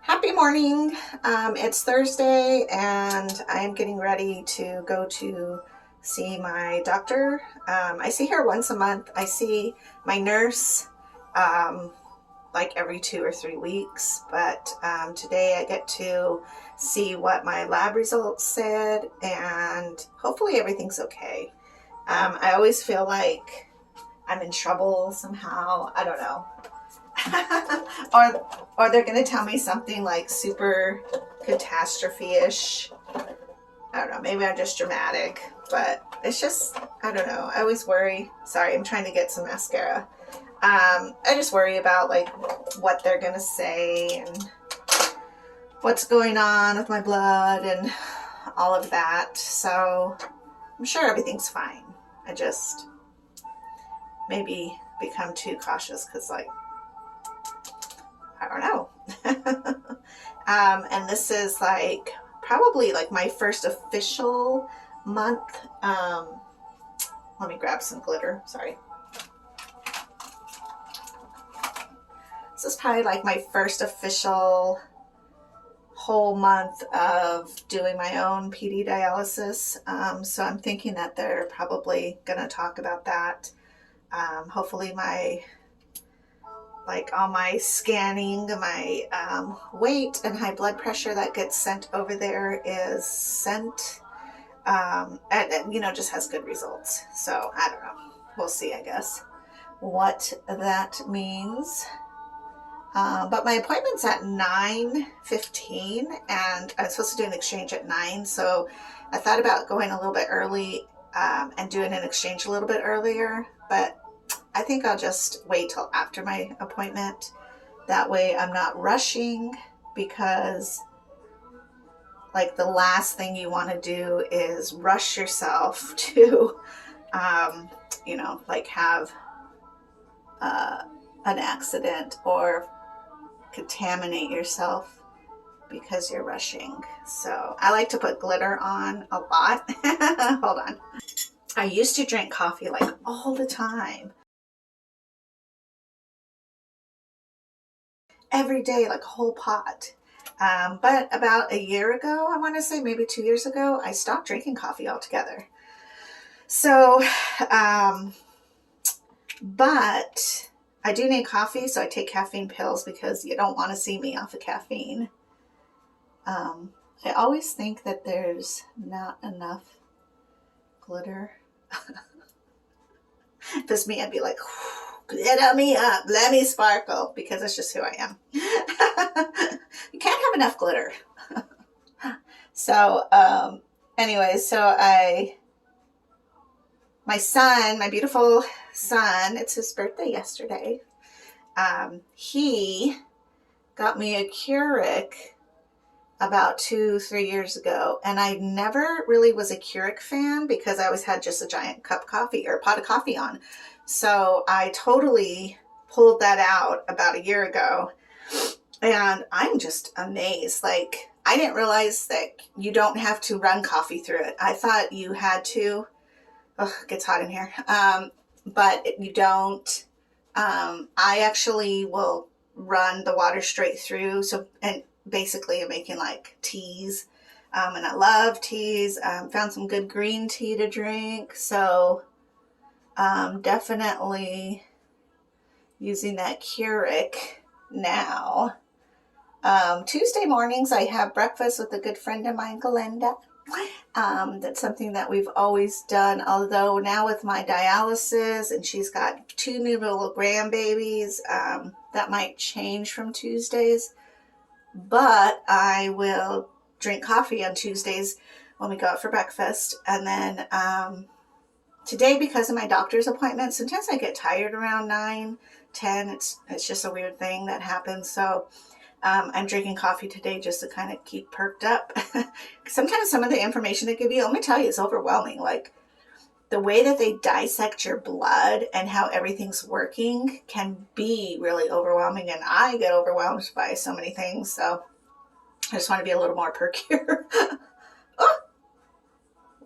Happy morning. It's Thursday and I'm getting ready to go to see my doctor. I see her once a month. I see my nurse um, like every 2 or 3 weeks, but today I get to see what my lab results said and hopefully everything's okay. I always feel like I'm in trouble somehow. I don't know. or they're gonna tell me something like super catastrophe-ish. I don't know, maybe I'm just dramatic, but it's just, I don't know, I always worry. Sorry, I'm trying to get some mascara. I just worry about like what they're gonna say and what's going on with my blood and all of that. So I'm sure everything's fine. I just maybe become too cautious because like I don't know. And this is like probably like my first official month. Let me grab some glitter. Sorry. This is probably like my first official whole month of doing my own PD dialysis. So I'm thinking that they're probably going to talk about that. Hopefully all my scanning, my weight and high blood pressure that gets sent over there is sent and just has good results. So I don't know. We'll see, I guess, what that means. But my appointment's at 9:15 and I'm supposed to do an exchange at 9. So I thought about going a little bit early and doing an exchange a little bit earlier, but I think I'll just wait till after my appointment. That way I'm not rushing, because like the last thing you want to do is rush yourself to, like have an accident or contaminate yourself because you're rushing. So I like to put glitter on a lot. Hold on. I used to drink coffee like all the time. Every day, like a whole pot. But about a year ago, I want to say maybe 2 years ago, I stopped drinking coffee altogether. So, but I do need coffee, so I take caffeine pills because you don't want to see me off of caffeine. I always think that there's not enough glitter. If it's me, I'd be like, glitter me up, let me sparkle, because that's just who I am. You can't have enough glitter. So, my son, my beautiful son, it's his birthday yesterday. He got me a Keurig about 2-3 years ago, and I never really was a Keurig fan because I always had just a giant cup of coffee or pot of coffee on. So I totally pulled that out about a year ago, and I'm just amazed. Like, I didn't realize that you don't have to run coffee through it. I thought you had to. Oh, it gets hot in here. But you don't. I actually will run the water straight through. So, and basically I'm making like teas. And I love teas. Found some good green tea to drink. So, definitely using that Keurig now. Tuesday mornings I have breakfast with a good friend of mine, Galinda. That's something that we've always done, although now with my dialysis and she's got 2 new little grandbabies, that might change from Tuesdays, but I will drink coffee on Tuesdays when we go out for breakfast. And then today, because of my doctor's appointment, sometimes I get tired around 9-10. It's just a weird thing that happens. So I'm drinking coffee today just to kind of keep perked up. Sometimes some of the information they give you, let me tell you, is overwhelming. Like the way that they dissect your blood and how everything's working can be really overwhelming. And I get overwhelmed by so many things. So I just want to be a little more perkier. Oh,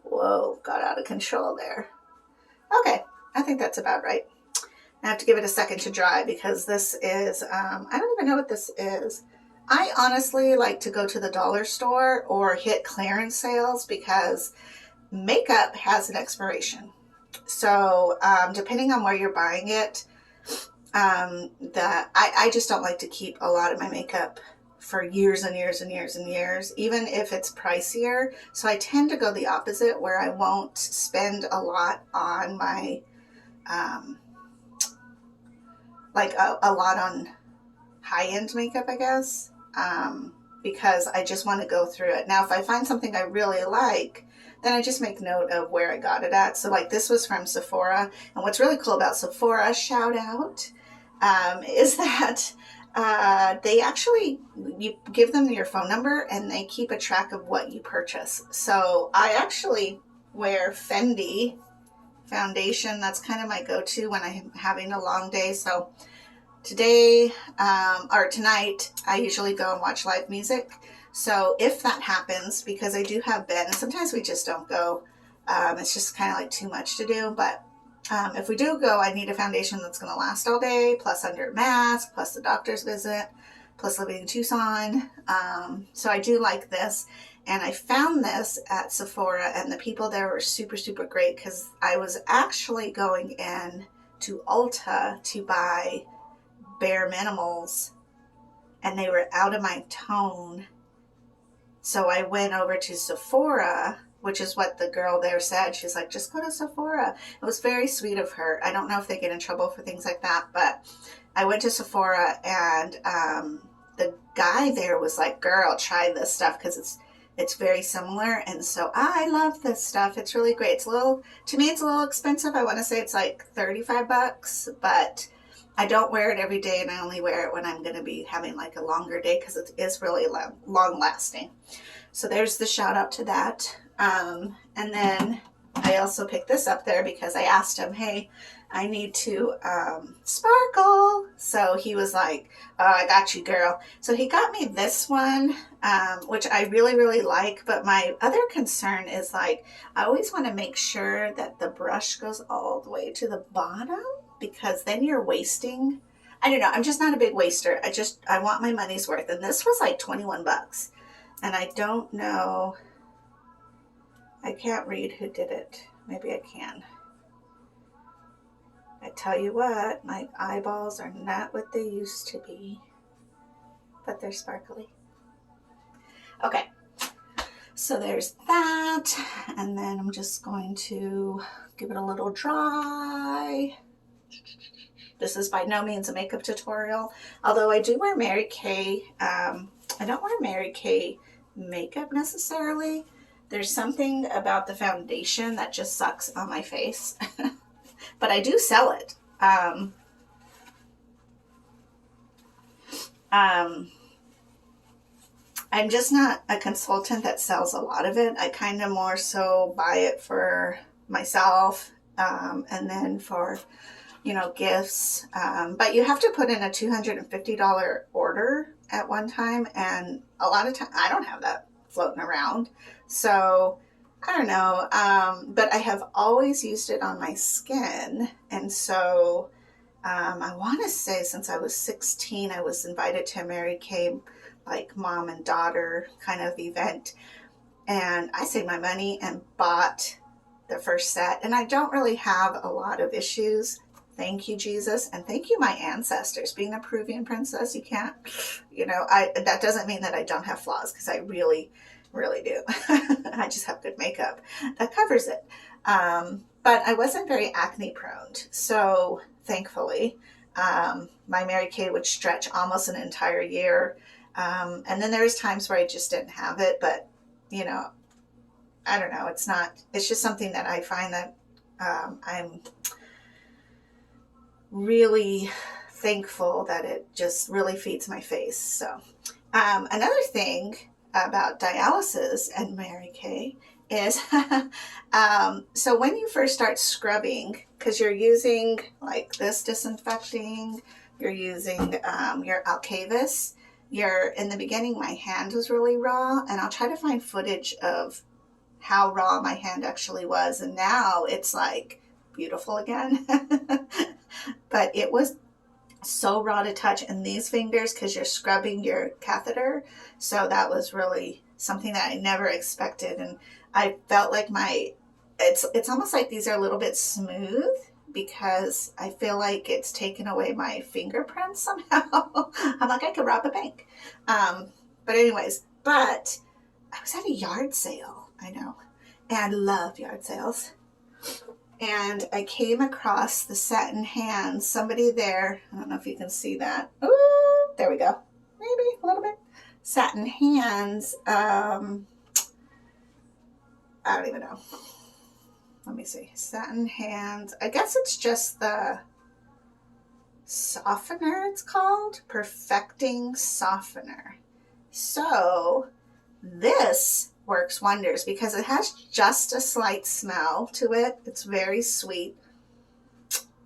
whoa, got out of control there. Okay, I think that's about right. I have to give it a second to dry because this is, I don't even know what this is. I honestly like to go to the dollar store or hit clearance sales because makeup has an expiration. So depending on where you're buying it, I just don't like to keep a lot of my makeup for years and years and years and years, even if it's pricier. So I tend to go the opposite, where I won't spend a lot on my, um, like a lot on high-end makeup, I guess, because I just want to go through it. Now, if I find something I really like, then I just make note of where I got it at. So like this was from Sephora. And what's really cool about Sephora, shout out, is that they actually, you give them your phone number and they keep a track of what you purchase. So I actually wear Fendi foundation. That's kind of my go-to when I'm having a long day. So today, or tonight, I usually go and watch live music. So if that happens, because I do have Ben, and sometimes we just don't go, it's just kind of like too much to do. But if we do go, I need a foundation that's going to last all day, plus under mask, plus the doctor's visit, plus living in Tucson. So I do like this. And I found this at Sephora, and the people there were super, super great, because I was actually going in to Ulta to buy bare minimals, and they were out of my tone. So I went over to Sephora, which is what the girl there said. She's like, just go to Sephora. It was very sweet of her. I don't know if they get in trouble for things like that, but I went to Sephora, and the guy there was like, girl, try this stuff because it's very similar. And so I love this stuff. It's really great. It's a little, to me, it's a little expensive. I want to say it's like 35 bucks, but I don't wear it every day, and I only wear it when I'm going to be having like a longer day because it is really long lasting. So there's the shout out to that. And then I also picked this up there because I asked him, hey, I need to sparkle. So he was like, oh, I got you, girl. So he got me this one, which I really, really like. But my other concern is like, I always want to make sure that the brush goes all the way to the bottom, because then you're wasting. I don't know. I'm just not a big waster. I want my money's worth. And this was like 21 bucks. And I don't know. I can't read who did it. Maybe I can. I tell you what, my eyeballs are not what they used to be, but they're sparkly. Okay, so there's that, and then I'm just going to give it a little dry. This is by no means a makeup tutorial, although I do wear Mary Kay. I don't wear Mary Kay makeup necessarily. There's something about the foundation that just sucks on my face. But I do sell it. I'm just not a consultant that sells a lot of it. I kind of more so buy it for myself, and then for, gifts. But you have to put in a $250 order at one time, and a lot of time I don't have that floating around. So I don't know, but I have always used it on my skin. And so I want to say since I was 16, I was invited to a Mary Kay, like mom and daughter kind of event. And I saved my money and bought the first set. And I don't really have a lot of issues. Thank you, Jesus. And thank you, my ancestors. Being a Peruvian princess, you can't, that doesn't mean that I don't have flaws, because I really do. I just have good makeup that covers it. But I wasn't very acne prone. So thankfully, my Mary Kay would stretch almost an entire year. And then there was times where I just didn't have it, but I don't know. It's just something that I find that I'm really thankful that it just really feeds my face. So another thing about dialysis and Mary Kay is so when you first start scrubbing, because you're using like this disinfecting, you're using your Alcavis, in the beginning my hand was really raw, and I'll try to find footage of how raw my hand actually was, and now it's like beautiful again. But it was so raw to touch, and these fingers, because you're scrubbing your catheter. So that was really something that I never expected. And I felt like it's almost like these are a little bit smooth because I feel like it's taken away my fingerprints somehow. I'm like, I could rob a bank. But anyways, but I was at a yard sale. I know. And I love yard sales. And I came across the satin hands. Somebody there, I don't know if you can see that. Ooh, there we go. Maybe a little bit. Satin hands. I don't even know. Let me see. Satin hands. I guess it's just the softener, it's called. Perfecting softener. So this works wonders because it has just a slight smell to it. It's very sweet.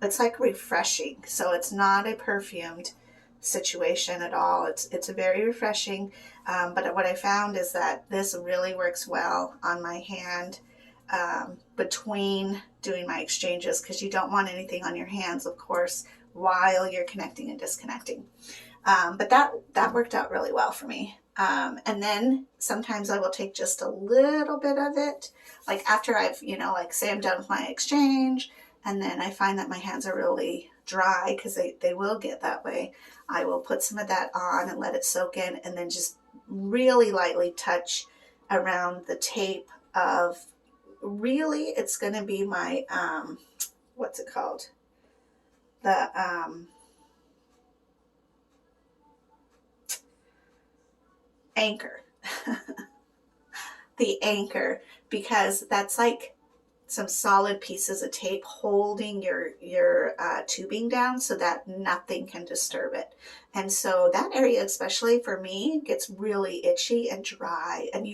It's like refreshing. So it's not a perfumed situation at all. It's very refreshing. But what I found is that this really works well on my hand between doing my exchanges, because you don't want anything on your hands, of course, while you're connecting and disconnecting. But that worked out really well for me. And then sometimes I will take just a little bit of it, like after I've, like say I'm done with my exchange, and then I find that my hands are really dry, because they will get that way. I will put some of that on and let it soak in, and then just really lightly touch around the tape of, really, it's going to be my, what's it called? The, anchor. The anchor, because that's like some solid pieces of tape holding your tubing down so that nothing can disturb it. And so that area, especially for me, gets really itchy and dry. And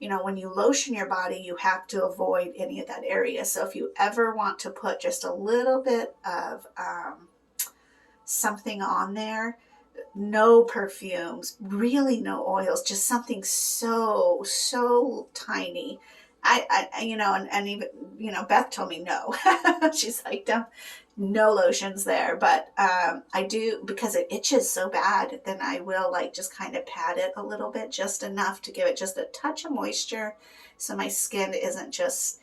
when you lotion your body, you have to avoid any of that area. So if you ever want to put just a little bit of something on there, no perfumes, really no oils, just something so tiny. I and even, Beth told me no. She's like, don't, no lotions there. But I do, because it itches so bad, then I will like just kind of pat it a little bit, just enough to give it just a touch of moisture, so my skin isn't just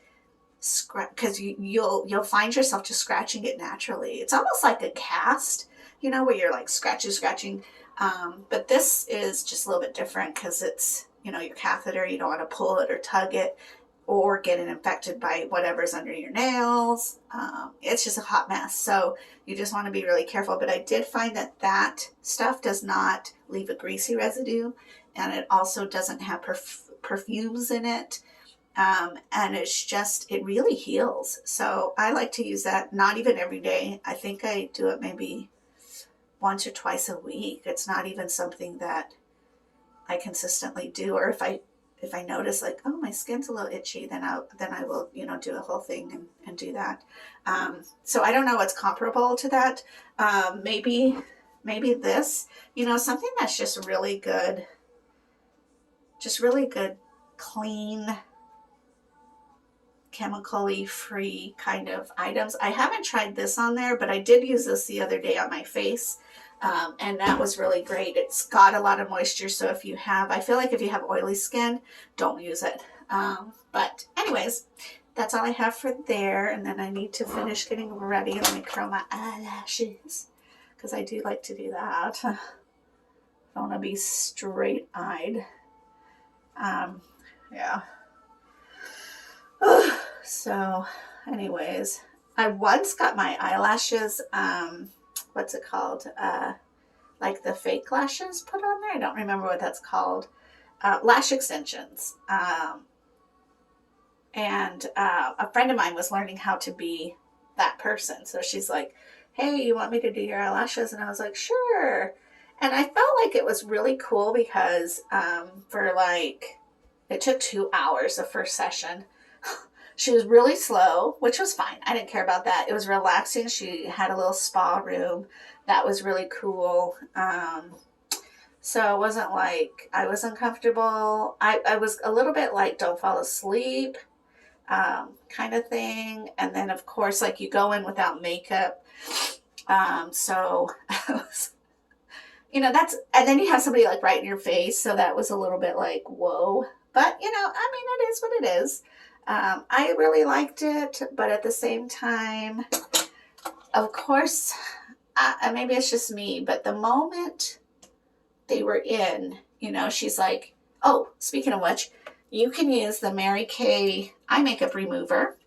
because you'll find yourself just scratching it naturally. It's almost like a cast, where you're like scratching. But this is just a little bit different because it's, your catheter. You don't want to pull it or tug it or get it infected by whatever's under your nails. It's just a hot mess. So you just want to be really careful. But I did find that stuff does not leave a greasy residue, and it also doesn't have perfumes in it. And it really heals. So I like to use that, not even every day. I think I do it maybe once or twice a week. It's not even something that I consistently do. Or if I notice like, oh, my skin's a little itchy, then I will, do a whole thing and do that. So I don't know what's comparable to that. Maybe this, something that's just really good, clean, chemically free kind of items. I haven't tried this on there, but I did use this the other day on my face. And that was really great. It's got a lot of moisture. So I feel like if you have oily skin, don't use it. But anyways, that's all I have for there. And then I need to finish getting ready. Let me curl my eyelashes, because I do like to do that. I don't want to be straight-eyed. Yeah. So anyways, I once got my eyelashes, what's it called? Like the fake lashes put on there. I don't remember what that's called. Lash extensions. And a friend of mine was learning how to be that person. So she's like, hey, you want me to do your eyelashes? And I was like, sure. And I felt like it was really cool because it took 2 hours the first session. She was really slow, which was fine. I didn't care about that. It was relaxing. She had a little spa room. That was really cool. So it wasn't like I was uncomfortable. I was a little bit like, don't fall asleep, kind of thing. And then, of course, like you go in without makeup. So you know, that's, and then you have somebody like right in your face. So that was a little bit like, whoa. But, you know, I mean, it is what it is. I really liked it, but at the same time, of course, maybe it's just me, but the moment they were in, you know, she's like, oh, speaking of which, you can use the Mary Kay eye makeup remover.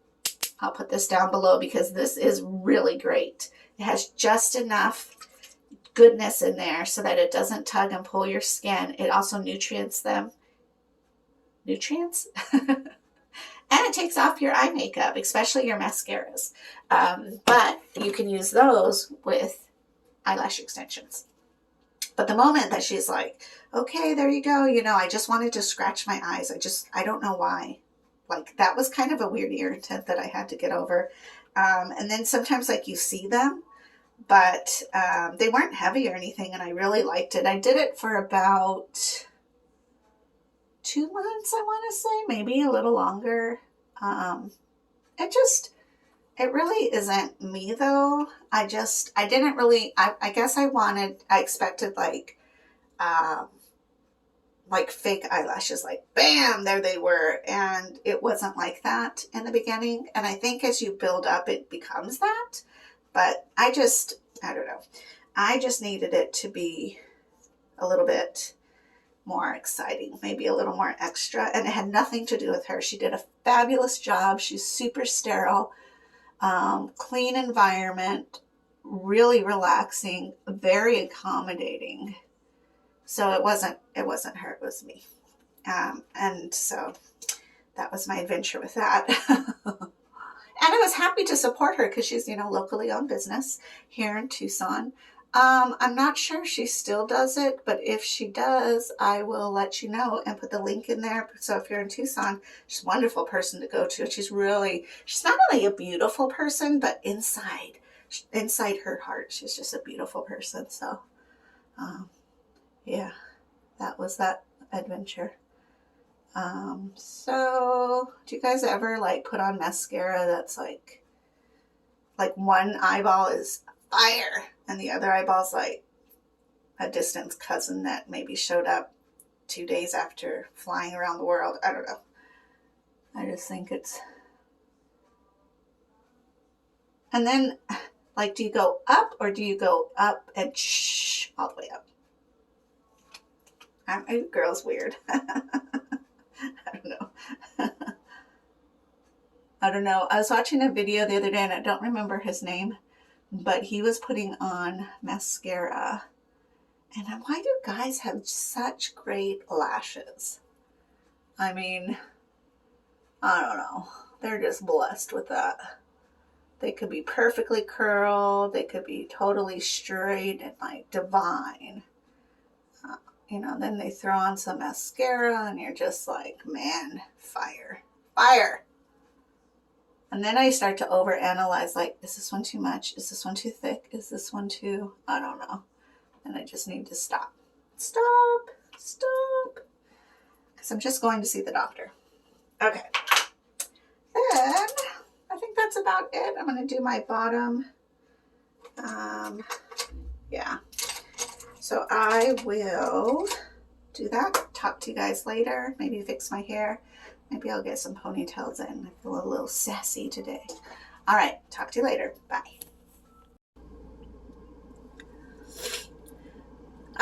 I'll put this down below because this is really great. It has just enough goodness in there so that it doesn't tug and pull your skin. It also nutrients them. Nutrients? And it takes off your eye makeup, especially your mascaras. But you can use those with eyelash extensions. But the moment that she's like, okay, there you go. You know, I just wanted to scratch my eyes. I don't know why. Like, that was kind of a weird irritant that I had to get over. And then sometimes, like, you see them, but they weren't heavy or anything, and I really liked it. I did it for about 2 months, I want to say, maybe a little longer. It really isn't me though. I didn't really, I guess I expected like fake eyelashes, like bam, there they were. And it wasn't like that in the beginning. And I think as you build up, it becomes that. But I don't know. I just needed it to be a little bit more exciting, maybe a little more extra. And it had nothing to do with her. She did a fabulous job. She's super sterile, clean environment, really relaxing, very accommodating. So it wasn't her, it was me. And so that was my adventure with that. And I was happy to support her because she's, you know, locally owned business here in Tucson. I'm not sure she still does it, but if she does, I will let you know and put the link in there. So if you're in Tucson, she's a wonderful person to go to. She's not only a beautiful person, but inside her heart, she's just a beautiful person. So, yeah, that was that adventure. So do you guys ever like put on mascara that's like one eyeball is fire and the other eyeball's like a distant cousin that maybe showed up 2 days after flying around the world? I don't know. I just think it's, and then like, do you go up or do you go up and shh all the way up? My girl's weird. I don't know. I don't know. I was watching a video the other day and I don't remember his name, but he was putting on mascara. And why do guys have such great lashes? I mean, I don't know. They're just blessed with that. They could be perfectly curled. They could be totally straight and like divine. You know, then they throw on some mascara and you're just like, man, fire, fire. And then I start to overanalyze, like, is this one too much? Is this one too thick? Is this one too, I don't know. And I just need to stop. Stop. Because I'm just going to see the doctor. Okay. Then I think that's about it. I'm going to do my bottom. Yeah. So I will do that. Talk to you guys later. Maybe fix my hair. Maybe I'll get some ponytails in. I feel a little sassy today. All right. Talk to you later. Bye.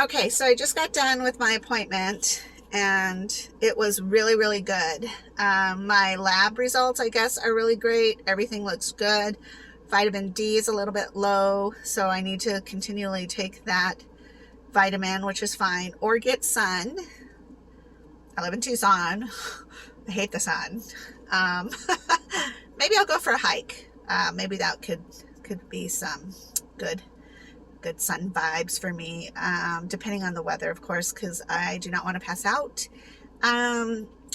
Okay. So I just got done with my appointment and it was really, really good. My lab results, I guess, are really great. Everything looks good. Vitamin D is a little bit low, so I need to continually take that vitamin, which is fine, or get sun. I live in Tucson. I hate the sun. Maybe I'll go for a hike. Maybe that could be some good sun vibes for me, depending on the weather, of course, because I do not want to pass out.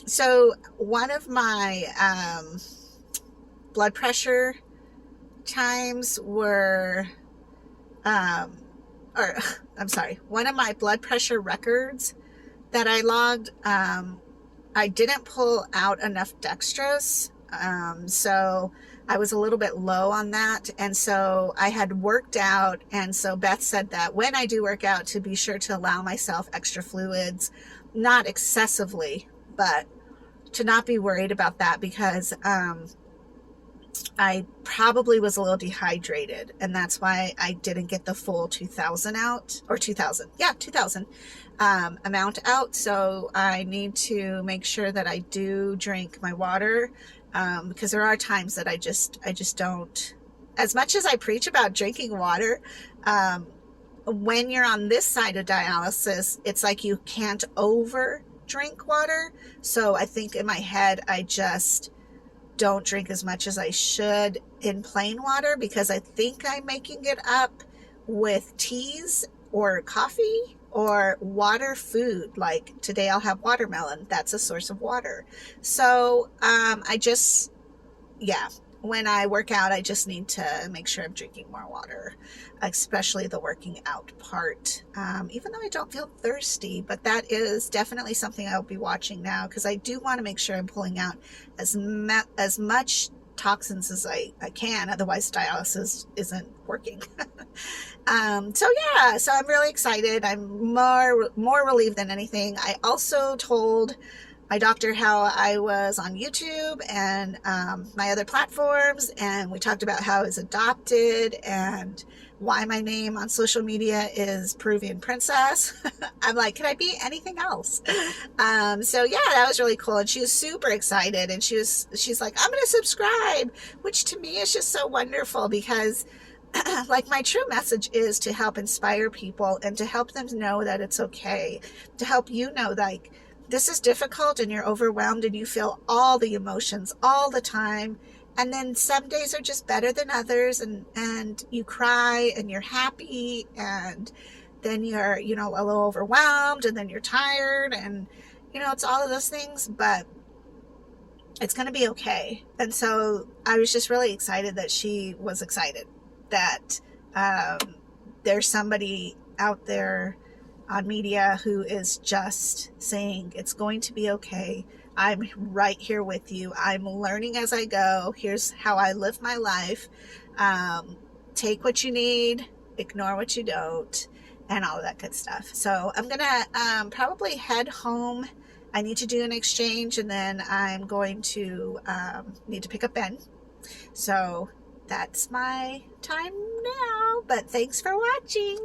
So one of my blood pressure times were, one of my blood pressure records that I logged, I didn't pull out enough dextrose. So I was a little bit low on that. And so I had worked out. And so Beth said that when I do work out, to be sure to allow myself extra fluids, not excessively, but to not be worried about that, because I probably was a little dehydrated, and that's why I didn't get the full 2000 out, or 2000. Yeah, 2000 amount out. So I need to make sure that I do drink my water, because there are times that I just don't, as much as I preach about drinking water, when you're on this side of dialysis, it's like you can't over drink water. So I think in my head, I just don't drink as much as I should in plain water, because I think I'm making it up with teas or coffee or water food. Like today I'll have watermelon. That's a source of water. So I just, yeah, when I work out, I just need to make sure I'm drinking more water, especially the working out part. Even though I don't feel thirsty, but that is definitely something I'll be watching now, because I do want to make sure I'm pulling out as much toxins as I can. Otherwise, dialysis isn't working. So yeah, so I'm really excited. I'm more relieved than anything. I also told my doctor how I was on YouTube and my other platforms, and we talked about how I was adopted and why my name on social media is Peruvian Princess. I'm like, can I be anything else? So yeah, that was really cool, and she was super excited, and she's like, I'm gonna subscribe, which to me is just so wonderful, because like my true message is to help inspire people and to help them know that it's okay, to help you know, like, this is difficult and you're overwhelmed and you feel all the emotions all the time. And then some days are just better than others, and you cry and you're happy, and then you're, you know, a little overwhelmed, and then you're tired, and, you know, it's all of those things, but it's going to be okay. And so I was just really excited that she was excited that there's somebody out there on media who is just saying it's going to be okay. I'm right here with you. I'm learning as I go. Here's how I live my life. Take what you need, ignore what you don't, and all of that good stuff. So I'm gonna probably head home. I need to do an exchange, and then I'm going to need to pick up Ben. So that's my time now, but thanks for watching.